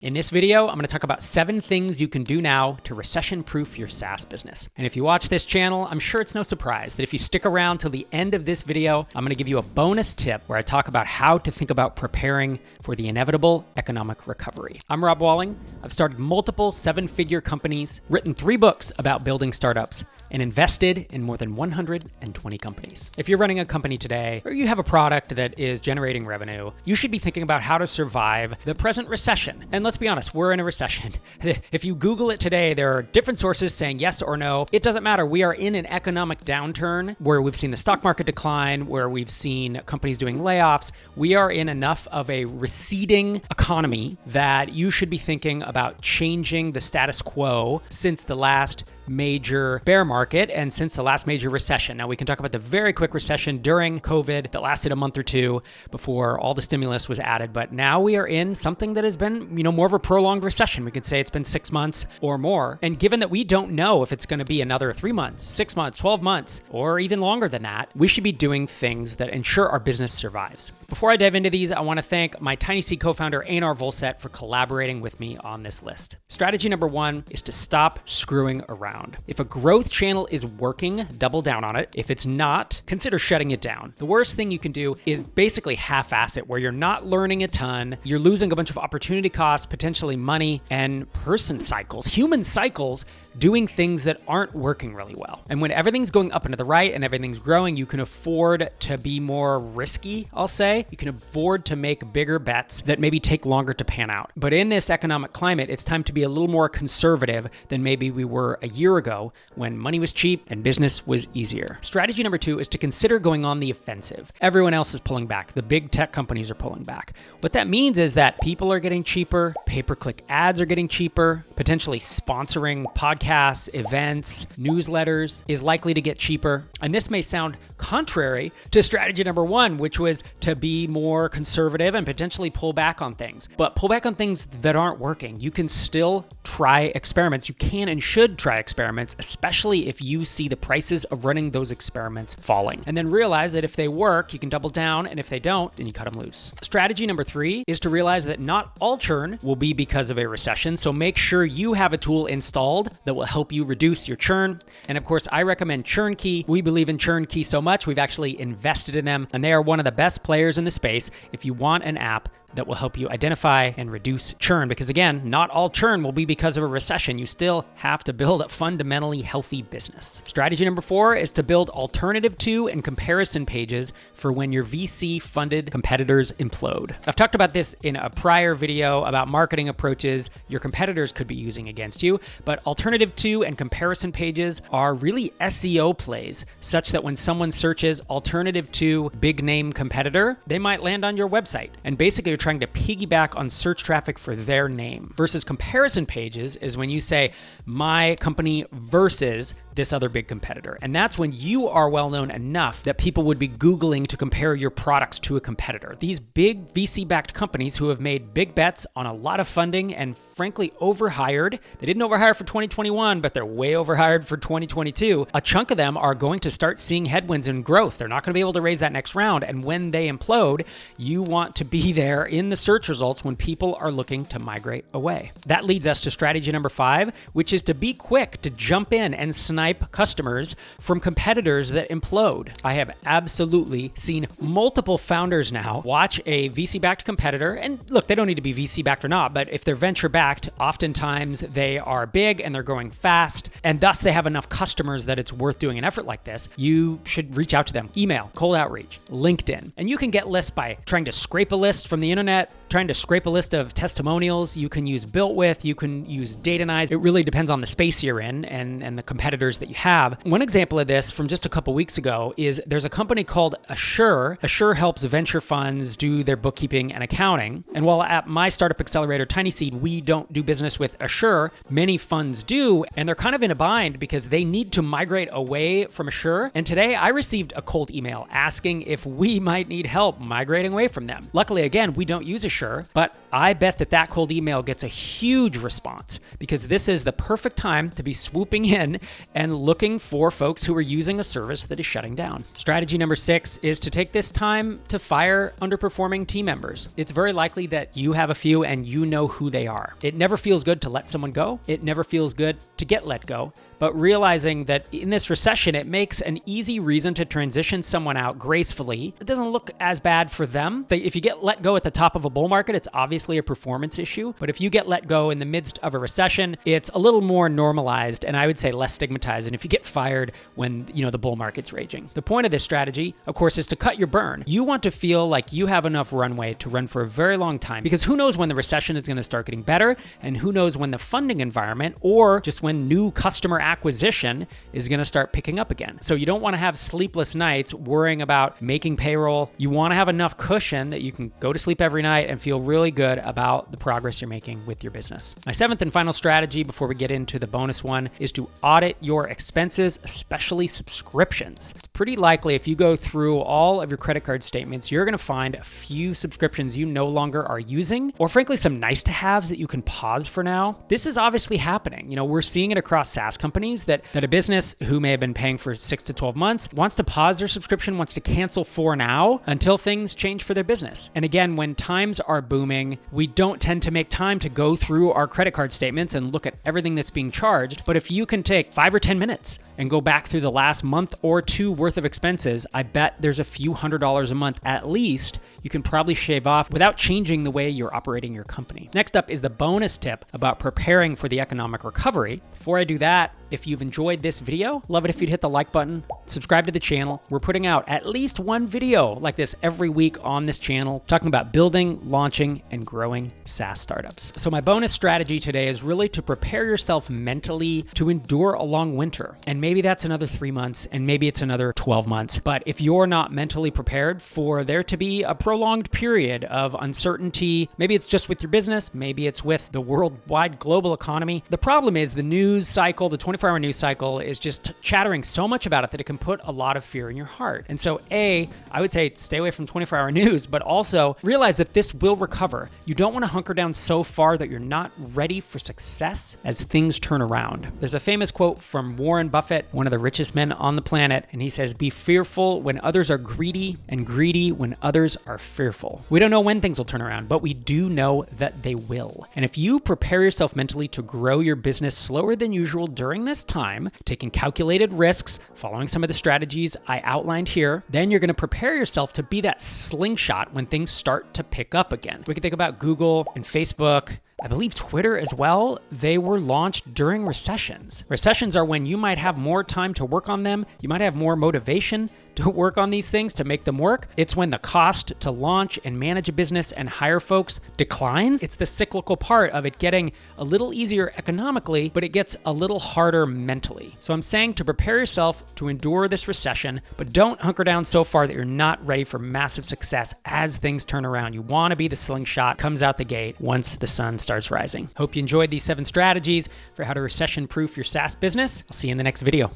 In this video, I'm going to talk about 7 things you can do now to recession-proof your SaaS business. And if you watch this channel, I'm sure it's no surprise that if you stick around till the end of this video, I'm going to give you a bonus tip where I talk about how to think about preparing for the inevitable economic recovery. I'm Rob Walling. I've started multiple 7-figure companies, written 3 books about building startups, and invested in more than 120 companies. If you're running a company today, or you have a product that is generating revenue, you should be thinking about how to survive the present recession. And let's be honest, we're in a recession. If you Google it today, there are different sources saying yes or no. It doesn't matter. We are in an economic downturn where we've seen the stock market decline, where we've seen companies doing layoffs. We are in enough of a receding economy that you should be thinking about changing the status quo since the last major bear market and since the last major recession. Now, we can talk about the very quick recession during COVID that lasted a month or two before all the stimulus was added. But now we are in something that has been, more of a prolonged recession. We could say it's been 6 months or more. And given that we don't know if it's going to be another 3 months, 6 months, 12 months, or even longer than that, we should be doing things that ensure our business survives. Before I dive into these, I want to thank my Tiny Seed co-founder, Einar Volset, for collaborating with me on this list. Strategy number 1 is to stop screwing around. If a growth channel is working, double down on it. If it's not, consider shutting it down. The worst thing you can do is basically half-ass it, where you're not learning a ton, you're losing a bunch of opportunity costs, potentially money, and human cycles, doing things that aren't working really well. And when everything's going up and to the right and everything's growing, you can afford to be more risky, I'll say. You can afford to make bigger bets that maybe take longer to pan out. But in this economic climate, it's time to be a little more conservative than maybe we were a year ago when money was cheap and business was easier. Strategy number 2 is to consider going on the offensive. Everyone else is pulling back. The big tech companies are pulling back. What that means is that people are getting cheaper, pay-per-click ads are getting cheaper, potentially sponsoring podcasts, events, newsletters is likely to get cheaper. And this may sound contrary to strategy number 1, which was to be more conservative and potentially pull back on things. But pull back on things that aren't working. You can still try experiments. You can and should try experiments, especially if you see the prices of running those experiments falling. And then realize that if they work, you can double down, and if they don't, then you cut them loose. Strategy number 3 is to realize that not all churn will be because of a recession, so make sure you have a tool installed that will help you reduce your churn. And of course, I recommend Churn Key. We believe in Churn Key so much, we've actually invested in them, and they are one of the best players in the space if you want an app that will help you identify and reduce churn. Because again, not all churn will be because of a recession. You still have to build a fundamentally healthy business. Strategy number 4 is to build alternative to and comparison pages for when your VC-funded competitors implode. I've talked about this in a prior video about marketing approaches your competitors could be using against you, but alternative to and comparison pages are really SEO plays, such that when someone searches alternative to big name competitor, they might land on your website. And basically, you're trying to piggyback on search traffic for their name. Versus comparison pages is when you say my company versus this other big competitor. And that's when you are well known enough that people would be Googling to compare your products to a competitor. These big VC-backed companies who have made big bets on a lot of funding and frankly overhired, they didn't overhire for 2021, but they're way overhired for 2022. A chunk of them are going to start seeing headwinds in growth. They're not going to be able to raise that next round. And when they implode, you want to be there in the search results when people are looking to migrate away. That leads us to strategy number 5, which is to be quick to jump in and snipe customers from competitors that implode. I have absolutely seen multiple founders now watch a VC-backed competitor, and look, they don't need to be VC-backed or not, but if they're venture-backed, oftentimes they are big and they're growing fast, and thus they have enough customers that it's worth doing an effort like this. You should reach out to them. Email, cold outreach, LinkedIn. And you can get lists by trying to scrape a list from the internet, trying to scrape a list of testimonials. You can use Built With, you can use Datanize. It really depends on the space you're in and the competitors that you have. One example of this from just a couple weeks ago is there's a company called Assure. Assure helps venture funds do their bookkeeping and accounting. And while at my startup accelerator, Tiny Seed, we don't do business with Assure, many funds do, and they're kind of in a bind because they need to migrate away from Assure. And today I received a cold email asking if we might need help migrating away from them. Luckily, again, we don't use Assure. sure, but I bet that cold email gets a huge response because this is the perfect time to be swooping in and looking for folks who are using a service that is shutting down. Strategy number 6 is to take this time to fire underperforming team members. It's very likely that you have a few and you know who they are. It never feels good to let someone go. It never feels good to get let go. But realizing that in this recession, it makes an easy reason to transition someone out gracefully. It doesn't look as bad for them. If you get let go at the top of a bull market, it's obviously a performance issue. But if you get let go in the midst of a recession, it's a little more normalized and I would say less stigmatized. And if you get fired when the bull market's raging. The point of this strategy, of course, is to cut your burn. You want to feel like you have enough runway to run for a very long time because who knows when the recession is going to start getting better and who knows when the funding environment or just when new customer acquisition is going to start picking up again. So you don't want to have sleepless nights worrying about making payroll. You want to have enough cushion that you can go to sleep every night and feel really good about the progress you're making with your business. My 7th and final strategy before we get into the bonus one is to audit your expenses, especially subscriptions. It's pretty likely if you go through all of your credit card statements, you're going to find a few subscriptions you no longer are using, or frankly, some nice to haves that you can pause for now. This is obviously happening. We're seeing it across SaaS companies that a business who may have been paying for 6 to 12 months wants to pause their subscription, wants to cancel for now until things change for their business. And again, when times are booming, we don't tend to make time to go through our credit card statements and look at everything that's being charged. But if you can take 5 or 10 minutes and go back through the last month or two worth of expenses, I bet there's a few $100s a month at least you can probably shave off without changing the way you're operating your company. Next up is the bonus tip about preparing for the economic recovery. Before I do that, if you've enjoyed this video, love it if you'd hit the like button, subscribe to the channel. We're putting out at least one video like this every week on this channel, talking about building, launching, and growing SaaS startups. So my bonus strategy today is really to prepare yourself mentally to endure a long winter. And maybe that's another 3 months, and maybe it's another 12 months. But if you're not mentally prepared for there to be a prolonged period of uncertainty, maybe it's just with your business, maybe it's with the worldwide global economy. The problem is the news cycle, the 24-hour news cycle is just chattering so much about it that it can put a lot of fear in your heart. And so I would say stay away from 24-hour news, but also realize that this will recover. You don't want to hunker down so far that you're not ready for success as things turn around. There's a famous quote from Warren Buffett, one of the richest men on the planet, and he says, "Be fearful when others are greedy and greedy when others are fearful." We don't know when things will turn around, but we do know that they will. And if you prepare yourself mentally to grow your business slower than usual during this time, taking calculated risks, following some of the strategies I outlined here, then you're going to prepare yourself to be that slingshot when things start to pick up again. We can think about Google and Facebook, I believe Twitter as well. They were launched during recessions. Recessions are when you might have more time to work on them. You might have more motivation to work on these things to make them work. It's when the cost to launch and manage a business and hire folks declines. It's the cyclical part of it getting a little easier economically, but it gets a little harder mentally. So I'm saying to prepare yourself to endure this recession, but don't hunker down so far that you're not ready for massive success as things turn around. You want to be the slingshot comes out the gate once the sun starts rising. Hope you enjoyed these 7 strategies for how to recession-proof your SaaS business. I'll see you in the next video.